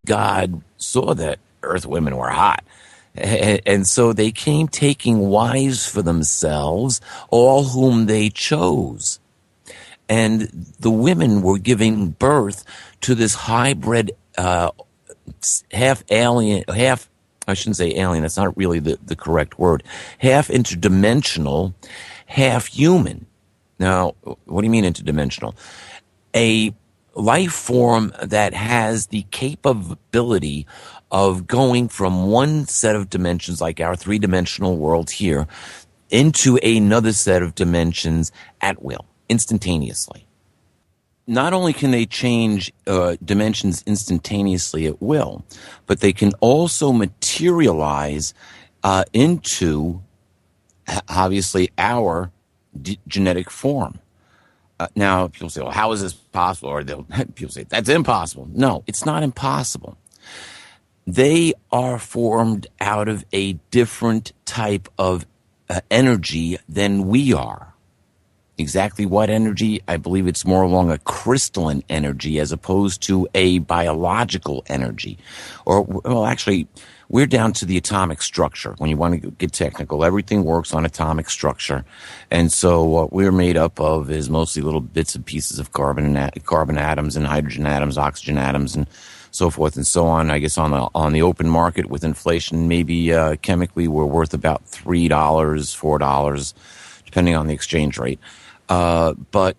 God saw that Earth women were hot. And so they came taking wives for themselves, all whom they chose. And the women were giving birth to this hybrid, half alien, half, I shouldn't say alien, that's not really the correct word, half interdimensional, half human. Now, what do you mean interdimensional? A life form that has the capability of going from one set of dimensions, like our three-dimensional world here, into another set of dimensions at will, instantaneously. Not only can they change dimensions instantaneously at will, but they can also materialize into, obviously, our genetic form. Now, people say, well, how is this possible? Or people say, that's impossible. No, it's not impossible. They are formed out of a different type of energy than we are. Exactly what energy? I believe it's more along a crystalline energy as opposed to a biological energy. Or, well, actually, we're down to the atomic structure. When you want to get technical, everything works on atomic structure. And so what we're made up of is mostly little bits and pieces of carbon atoms and hydrogen atoms, oxygen atoms, and so forth and so on. I guess on the open market with inflation, maybe chemically we're worth about $3, $4, depending on the exchange rate. But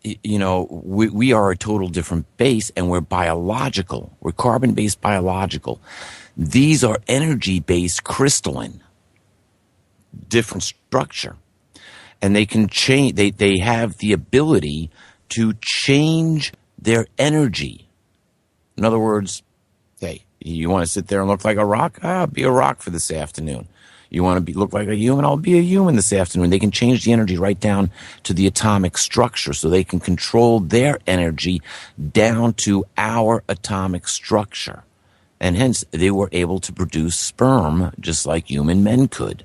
you know, we are a total different base, and we're biological. We're carbon-based biological. These are energy-based crystalline, different structure. And they can change, they have the ability to change their energy. In other words, hey, you want to sit there and look like a rock? Be a rock for this afternoon. You want to look like a human? I'll be a human this afternoon. They can change the energy right down to the atomic structure, so they can control their energy down to our atomic structure. And hence, they were able to produce sperm just like human men could,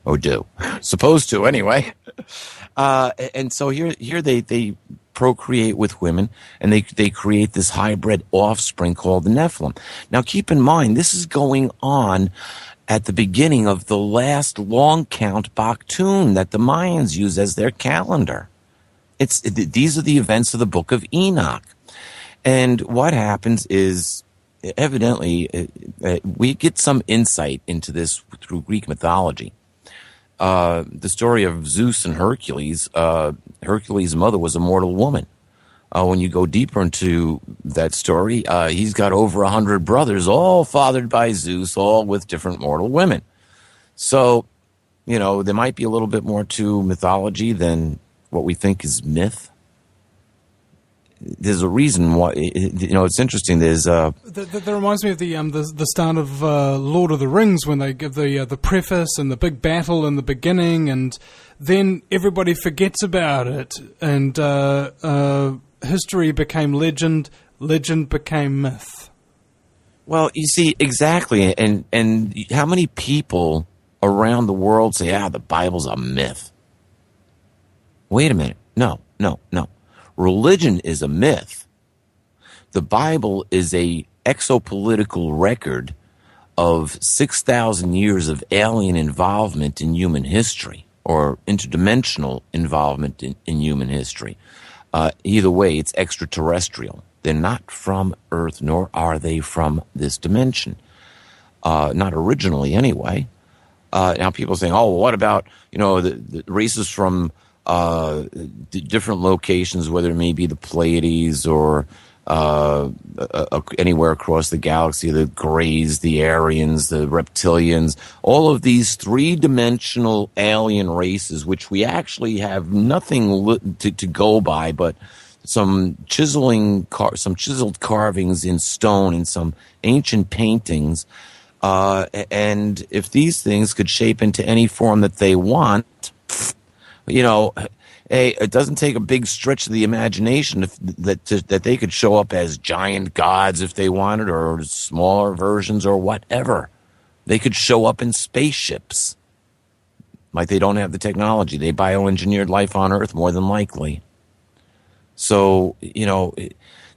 or do. Supposed to, anyway. And so here they procreate with women, and they create this hybrid offspring called the Nephilim. Now, keep in mind, this is going on at the beginning of the last long count Baktun that the Mayans use as their calendar. These are the events of the book of Enoch. And what happens is, evidently, we get some insight into this through Greek mythology. The story of Zeus and Hercules, Hercules' mother was a mortal woman. When you go deeper into that story, he's got over 100 brothers, all fathered by Zeus, all with different mortal women. So, you know, there might be a little bit more to mythology than what we think is myth. There's a reason why, you know, it's interesting. There's that reminds me of the start of Lord of the Rings, when they give the preface and the big battle in the beginning, and then everybody forgets about it, and history became legend, legend became myth. Well, you see, exactly, and how many people around the world say, the Bible's a myth? Wait a minute. No. Religion is a myth. The Bible is a exopolitical record of 6,000 years of alien involvement in human history, or interdimensional involvement in human history. Either way, it's extraterrestrial. They're not from Earth, nor are they from this dimension. Not originally, anyway. Now people are saying, well, what about, you know, the races from different locations, whether it may be the Pleiades or anywhere across the galaxy, the Greys, the Aryans, the Reptilians, all of these three-dimensional alien races, which we actually have nothing to go by but some chiseled carvings in stone and some ancient paintings. And if these things could shape into any form that they want, you know, hey, it doesn't take a big stretch of the imagination that they could show up as giant gods if they wanted, or smaller versions, or whatever. They could show up in spaceships. Like, they don't have the technology. They bioengineered life on Earth, more than likely. So,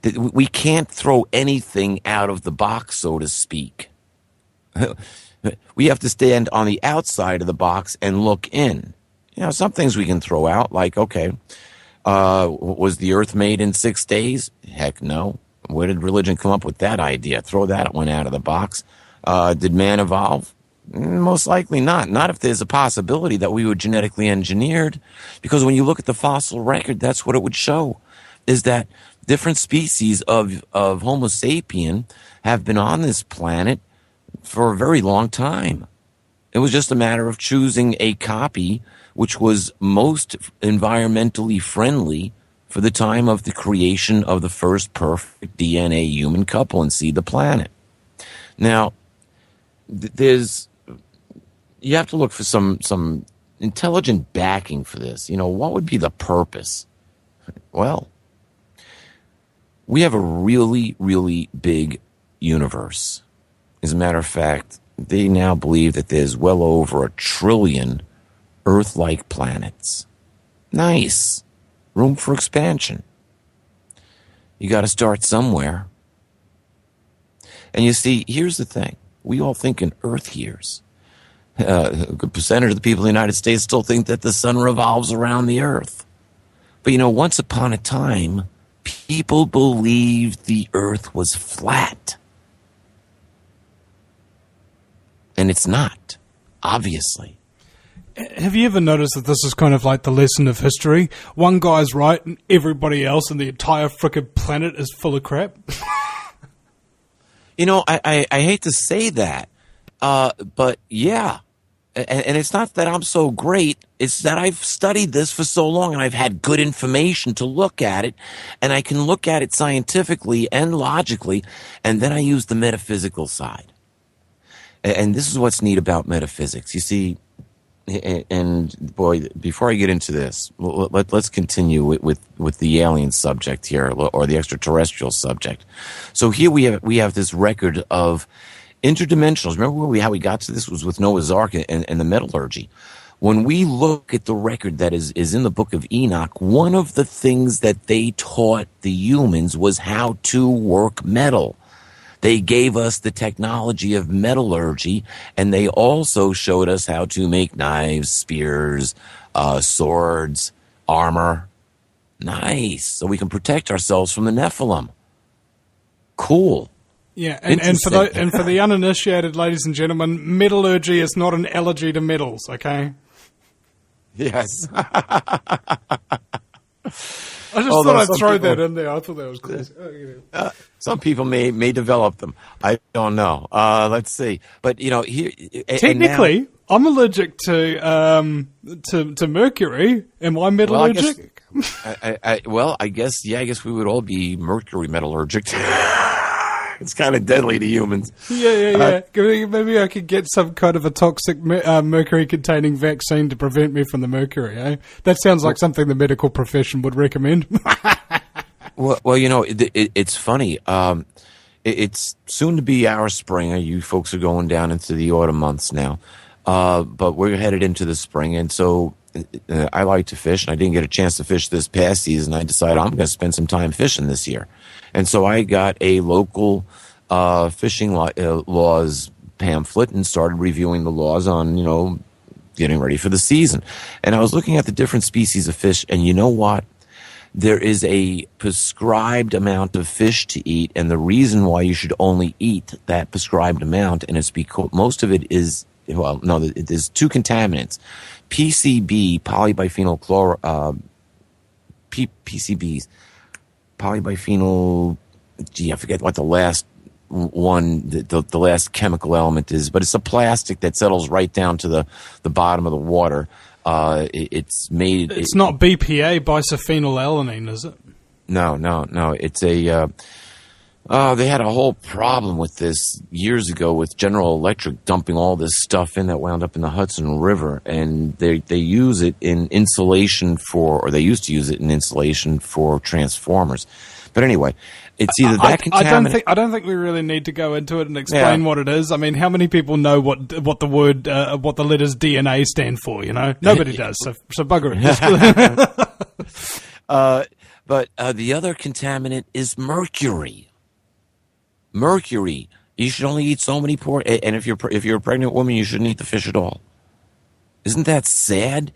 we can't throw anything out of the box, so to speak. We have to stand on the outside of the box and look in. Some things we can throw out, like, okay, was the earth made in 6 days? Heck no. Where did religion come up with that idea? Throw that one out of the box. Did man evolve? Most likely not. Not if there's a possibility that we were genetically engineered. Because when you look at the fossil record, that's what it would show, is that different species of Homo sapien have been on this planet for a very long time. It was just a matter of choosing a copy which was most environmentally friendly for the time of the creation of the first perfect DNA human couple and seed the planet. Now, you have to look for some intelligent backing for this. What would be the purpose? Well, we have a really, really big universe. As a matter of fact, they now believe that there's well over 1 trillion Earth-like planets. Nice. Room for expansion. You got to start somewhere. And you see, here's the thing. We all think in Earth years. A good percentage of the people in the United States still think that the sun revolves around the Earth. But once upon a time, people believed the Earth was flat. And it's not, obviously. Have you ever noticed that this is kind of like the lesson of history? One guy's right and everybody else and the entire frickin' planet is full of crap? I hate to say that, but yeah. And it's not that I'm so great. It's that I've studied this for so long and I've had good information to look at it. And I can look at it scientifically and logically. And then I use the metaphysical side. And this is what's neat about metaphysics. You see, and boy, before I get into this, let's continue with the alien subject here, or the extraterrestrial subject. So here we have this record of interdimensionals. Remember how we got to this was with Noah's Ark and the metallurgy. When we look at the record that is in the book of Enoch, one of the things that they taught the humans was how to work metal. They gave us the technology of metallurgy, and they also showed us how to make knives, spears, swords, armor. Nice. So we can protect ourselves from the Nephilim. Cool. Yeah, and for the uninitiated, ladies and gentlemen, metallurgy is not an allergy to metals, okay? Yes. I just thought I'd throw that in there. I thought that was cool. Some people may develop them. I don't know. Let's see. But here technically, I'm allergic to mercury. Am I metallurgic? I guess we would all be mercury metallurgic. It's kind of deadly to humans. Yeah. Maybe I could get some kind of a toxic mercury-containing vaccine to prevent me from the mercury, eh? That sounds like something the medical profession would recommend. Well, it's funny. It's soon to be our spring. You folks are going down into the autumn months now. But we're headed into the spring, and so I like to fish, and I didn't get a chance to fish this past season. I decided I'm going to spend some time fishing this year. And so I got a local fishing laws pamphlet and started reviewing the laws on, getting ready for the season. And I was looking at the different species of fish, and you know what? There is a prescribed amount of fish to eat, and the reason why you should only eat that prescribed amount, and it's because most of it is, there's 2 contaminants. PCB, polybiphenyl PCBs. Polybiphenyl, I forget what the last one, the last chemical element is, but it's a plastic that settles right down to the bottom of the water. It's made. It's not BPA, bisophenylalanine, is it? No. It's a. They had a whole problem with this years ago with General Electric dumping all this stuff in that wound up in the Hudson River, and they use it in insulation they used to use it in insulation for transformers. But anyway, it's either that contaminant. I don't think we really need to go into it and explain what it is. I mean, how many people know what the word what the letters DNA stand for? Nobody does. So bugger it. But the other contaminant is mercury. Mercury. You should only eat so many pork. And if you're a pregnant woman, you shouldn't eat the fish at all. Isn't that sad?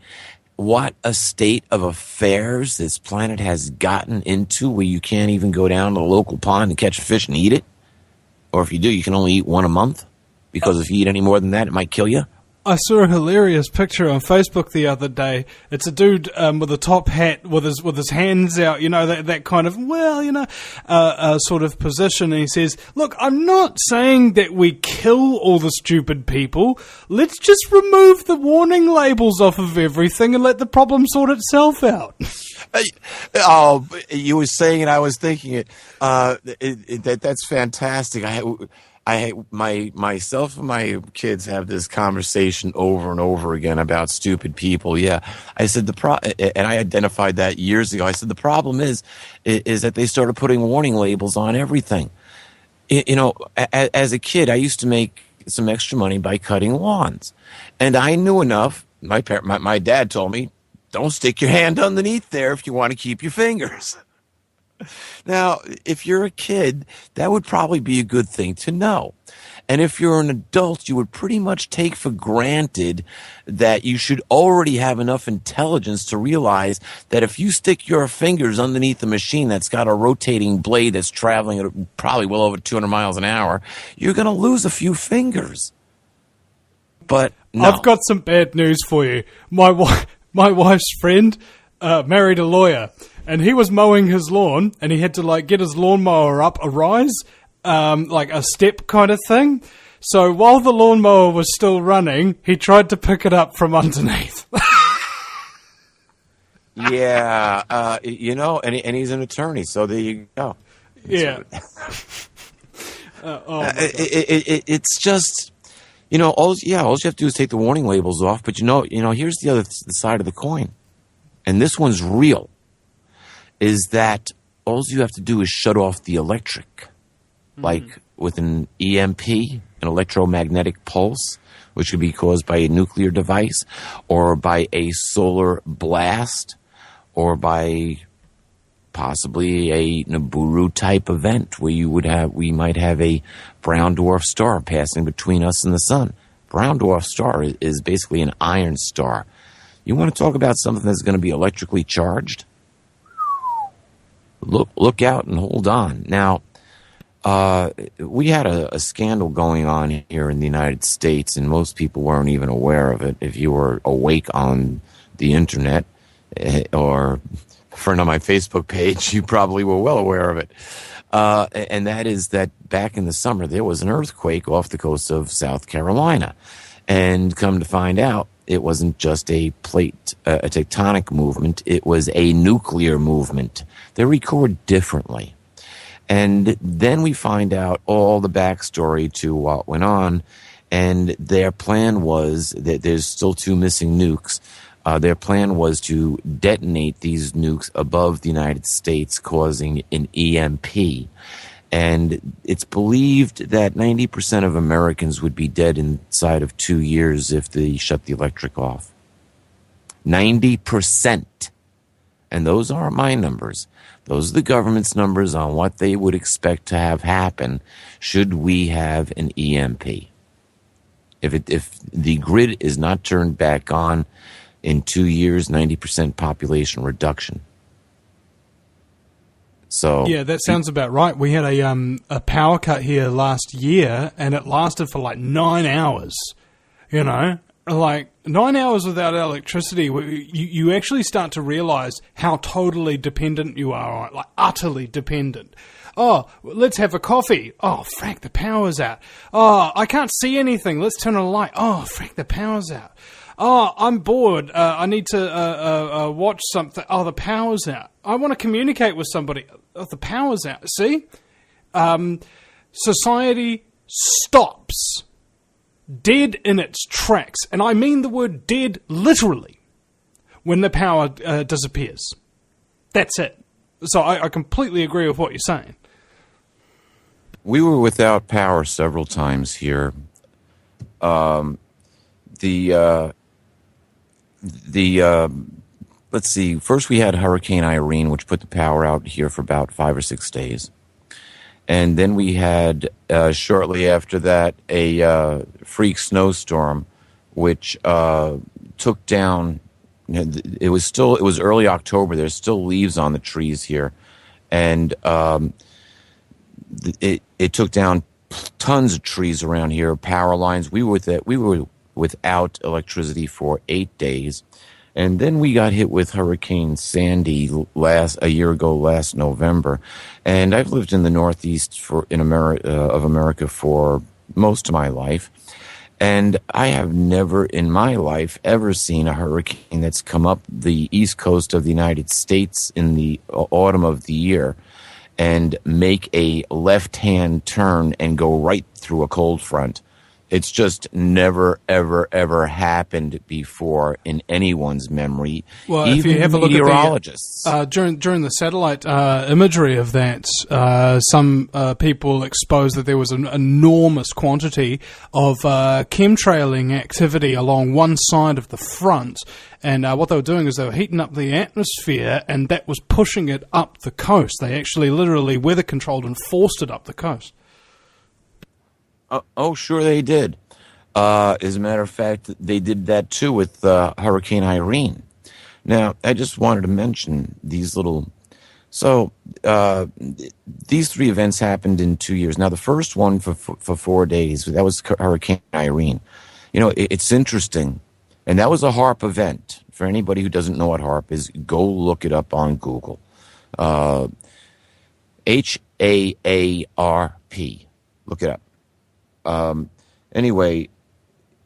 What a state of affairs this planet has gotten into, where you can't even go down to the local pond and catch a fish and eat it. Or if you do, you can only eat one a month, because if you eat any more than that, it might kill you. I saw a hilarious picture on Facebook the other day. It's a dude with a top hat with his hands out, that kind of, sort of position. And he says, look, I'm not saying that we kill all the stupid people. Let's just remove the warning labels off of everything and let the problem sort itself out. Oh, you were saying it, I was thinking it. That's fantastic. Myself and my kids have this conversation over and over again about stupid people. Yeah, I said and I identified that years ago. I said the problem is that they started putting warning labels on everything. As a kid, I used to make some extra money by cutting lawns, and I knew enough. My dad told me, don't stick your hand underneath there if you want to keep your fingers. Now, if you're a kid, that would probably be a good thing to know. And if you're an adult, you would pretty much take for granted that you should already have enough intelligence to realize that if you stick your fingers underneath a machine that's got a rotating blade that's traveling at probably well over 200 miles an hour, you're going to lose a few fingers. But no. I've got some bad news for you. My wife's friend married a lawyer. And he was mowing his lawn, and he had to get his lawnmower up a rise, like a step kind of thing. So while the lawnmower was still running, he tried to pick it up from underneath. Yeah, and he's an attorney, so there you go. Yeah. It's just, all you have to do is take the warning labels off. But here's the other side of the coin, and this one's real. Is that all you have to do is shut off the electric, like with an EMP, an electromagnetic pulse, which could be caused by a nuclear device, or by a solar blast, or by possibly a Nibiru type event where we might have a brown dwarf star passing between us and the sun. Brown dwarf star is basically an iron star. You want to talk about something that's going to be electrically charged? Look out and hold on. Now, we had a scandal going on here in the United States, and most people weren't even aware of it. If you were awake on the internet or a friend on my Facebook page, you probably were well aware of it. And that is that back in the summer, there was an earthquake off the coast of South Carolina. And come to find out, it wasn't just a tectonic movement. It was a nuclear movement. They record differently. And then we find out all the backstory to what went on. And their plan was that there's still 2 missing nukes. Their plan was to detonate these nukes above the United States, causing an EMP. And it's believed that 90% of Americans would be dead inside of 2 years if they shut the electric off. 90%. And those aren't my numbers. Those are the government's numbers on what they would expect to have happen should we have an EMP. If the grid is not turned back on in 2 years, 90% population reduction. So yeah, that sounds about right. We had a power cut here last year, and it lasted for 9 hours. 9 hours without electricity. You actually start to realize how totally dependent you are on it, utterly dependent. Oh, let's have a coffee. Oh, frack, the power's out. Oh, I can't see anything. Let's turn on a light. Oh, frack, the power's out. Oh, I'm bored. I need to watch something. Oh, the power's out. I want to communicate with somebody. Oh, the power's out. See? Society stops dead in its tracks. And I mean the word dead literally when the power disappears. That's it. So I completely agree with what you're saying. We were without power several times here. The let's see. First, we had Hurricane Irene, which put the power out here for about 5 or 6 days. And then we had, shortly after that, a freak snowstorm, which took down. It was early October. There's still leaves on the trees here, and it took down tons of trees around here. Power lines. We were without electricity for 8 days, and then we got hit with Hurricane Sandy a year ago, last November. And I've lived in the Northeast of America for most of my life. And I have never in my life ever seen a hurricane that's come up the east coast of the United States in the autumn of the year and make a left-hand turn and go right through a cold front. It's just never, ever, ever happened before in anyone's memory. Well, even if you have a look meteorologists. at during the satellite imagery of that, some people exposed that there was an enormous quantity of chemtrailing activity along one side of the front. And what they were doing is they were heating up the atmosphere, and that was pushing it up the coast. They actually literally weather controlled and forced it up the coast. Oh, sure they did. As a matter of fact, they did that too with Hurricane Irene. Now, I just wanted to mention these little... So, these three events happened in 2 years. Now, the first one for 4 days, that was Hurricane Irene. You know, it's interesting. And that was a HAARP event. For anybody who doesn't know what HAARP is, go look it up on Google. HAARP. Look it up. Anyway,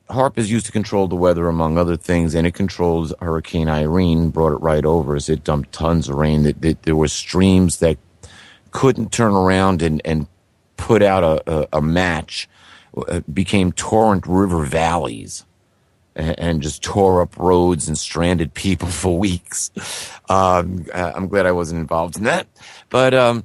HAARP is used to control the weather, among other things, and it controls Hurricane Irene, brought it right over us. It dumped tons of rain. There were streams that couldn't turn around and put out a match, became torrent river valleys, and just tore up roads and stranded people for weeks. I'm glad I wasn't involved in that. But,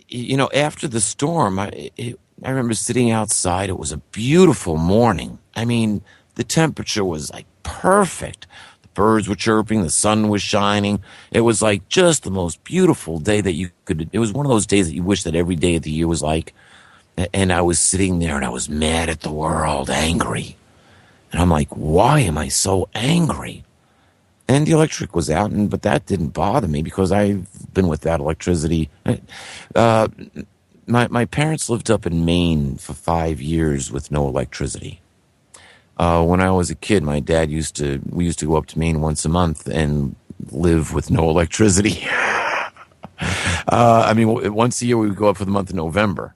you know, after the storm, I remember sitting outside. It was a beautiful morning. I mean, the temperature was like perfect. The birds were chirping. The sun was shining. It was like just the most beautiful day that you could. It was one of those days that you wish that every day of the year was like. And I was sitting there and I was mad at the world, angry. And I'm like, why am I so angry? And the electric was out, but that didn't bother me because I've been without electricity. My parents lived up in Maine for 5 years with no electricity. When I was a kid, my dad we used to go up to Maine once a month and live with no electricity. I mean, once a year we would go up for the month of November.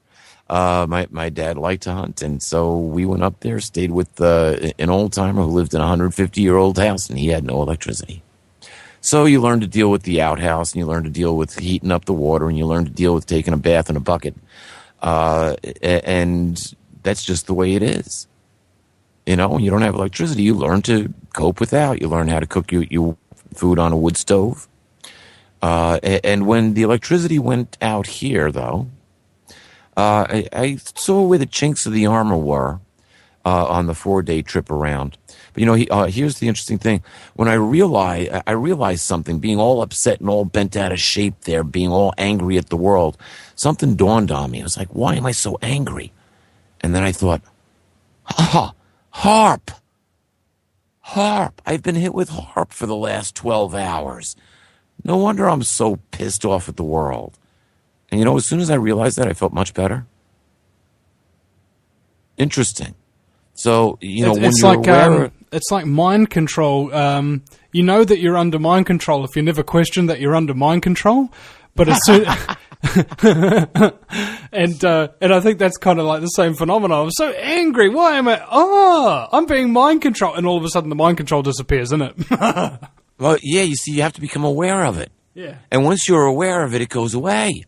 My dad liked to hunt, and so we went up there, stayed with an old timer who lived in a 150-year-old house, and he had no electricity. So you learn to deal with the outhouse, and you learn to deal with heating up the water, and you learn to deal with taking a bath in a bucket. And that's just the way it is. You know, when you don't have electricity, you learn to cope without. You learn how to cook your food on a wood stove. And when the electricity went out here, though, I saw where the chinks of the armor were on the 4-day trip around. But, you know, here's the interesting thing. When I realized something, being all upset and all bent out of shape there, being all angry at the world, something dawned on me. I was like, why am I so angry? And then I thought, HAARP. HAARP. I've been hit with HAARP for the last 12 hours. No wonder I'm so pissed off at the world. And, you know, as soon as I realized that, I felt much better. Interesting. So, you know, when you're aware... It's like mind control. You know that you're under mind control if you never question that you're under mind control. But as soon... and I think that's kind of like the same phenomenon. I'm so angry. Why am I... I'm being mind controlled. And all of a sudden the mind control disappears, isn't it? Well, yeah, you see, you have to become aware of it. Yeah. And once you're aware of it, it goes away.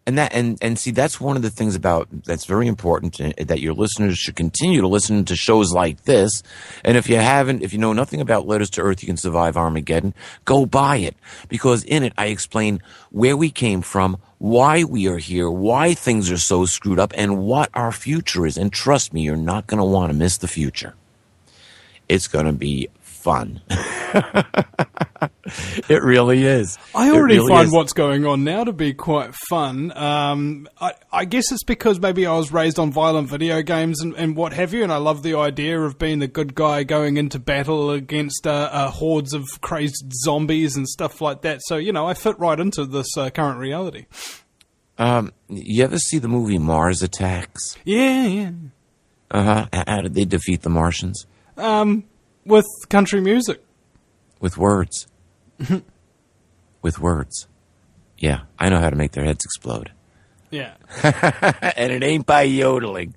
And see, that's one of the things that's very important, that your listeners should continue to listen to shows like this. And if you know nothing about Letters to Earth, You Can Survive Armageddon, go buy it. Because in it, I explain where we came from, why we are here, why things are so screwed up, and what our future is. And trust me, you're not going to want to miss the future. It's going to be fun. It really is. I already really find is. what's going on now to be quite fun. I guess it's because maybe I was raised on violent video games and what have you, and I love the idea of being the good guy going into battle against hordes of crazed zombies and stuff like that. So, I fit right into this current reality. You ever see the movie Mars Attacks? Yeah. How did they defeat the Martians? With country music. With words. With words. Yeah, I know how to make their heads explode. Yeah. And it ain't by yodeling.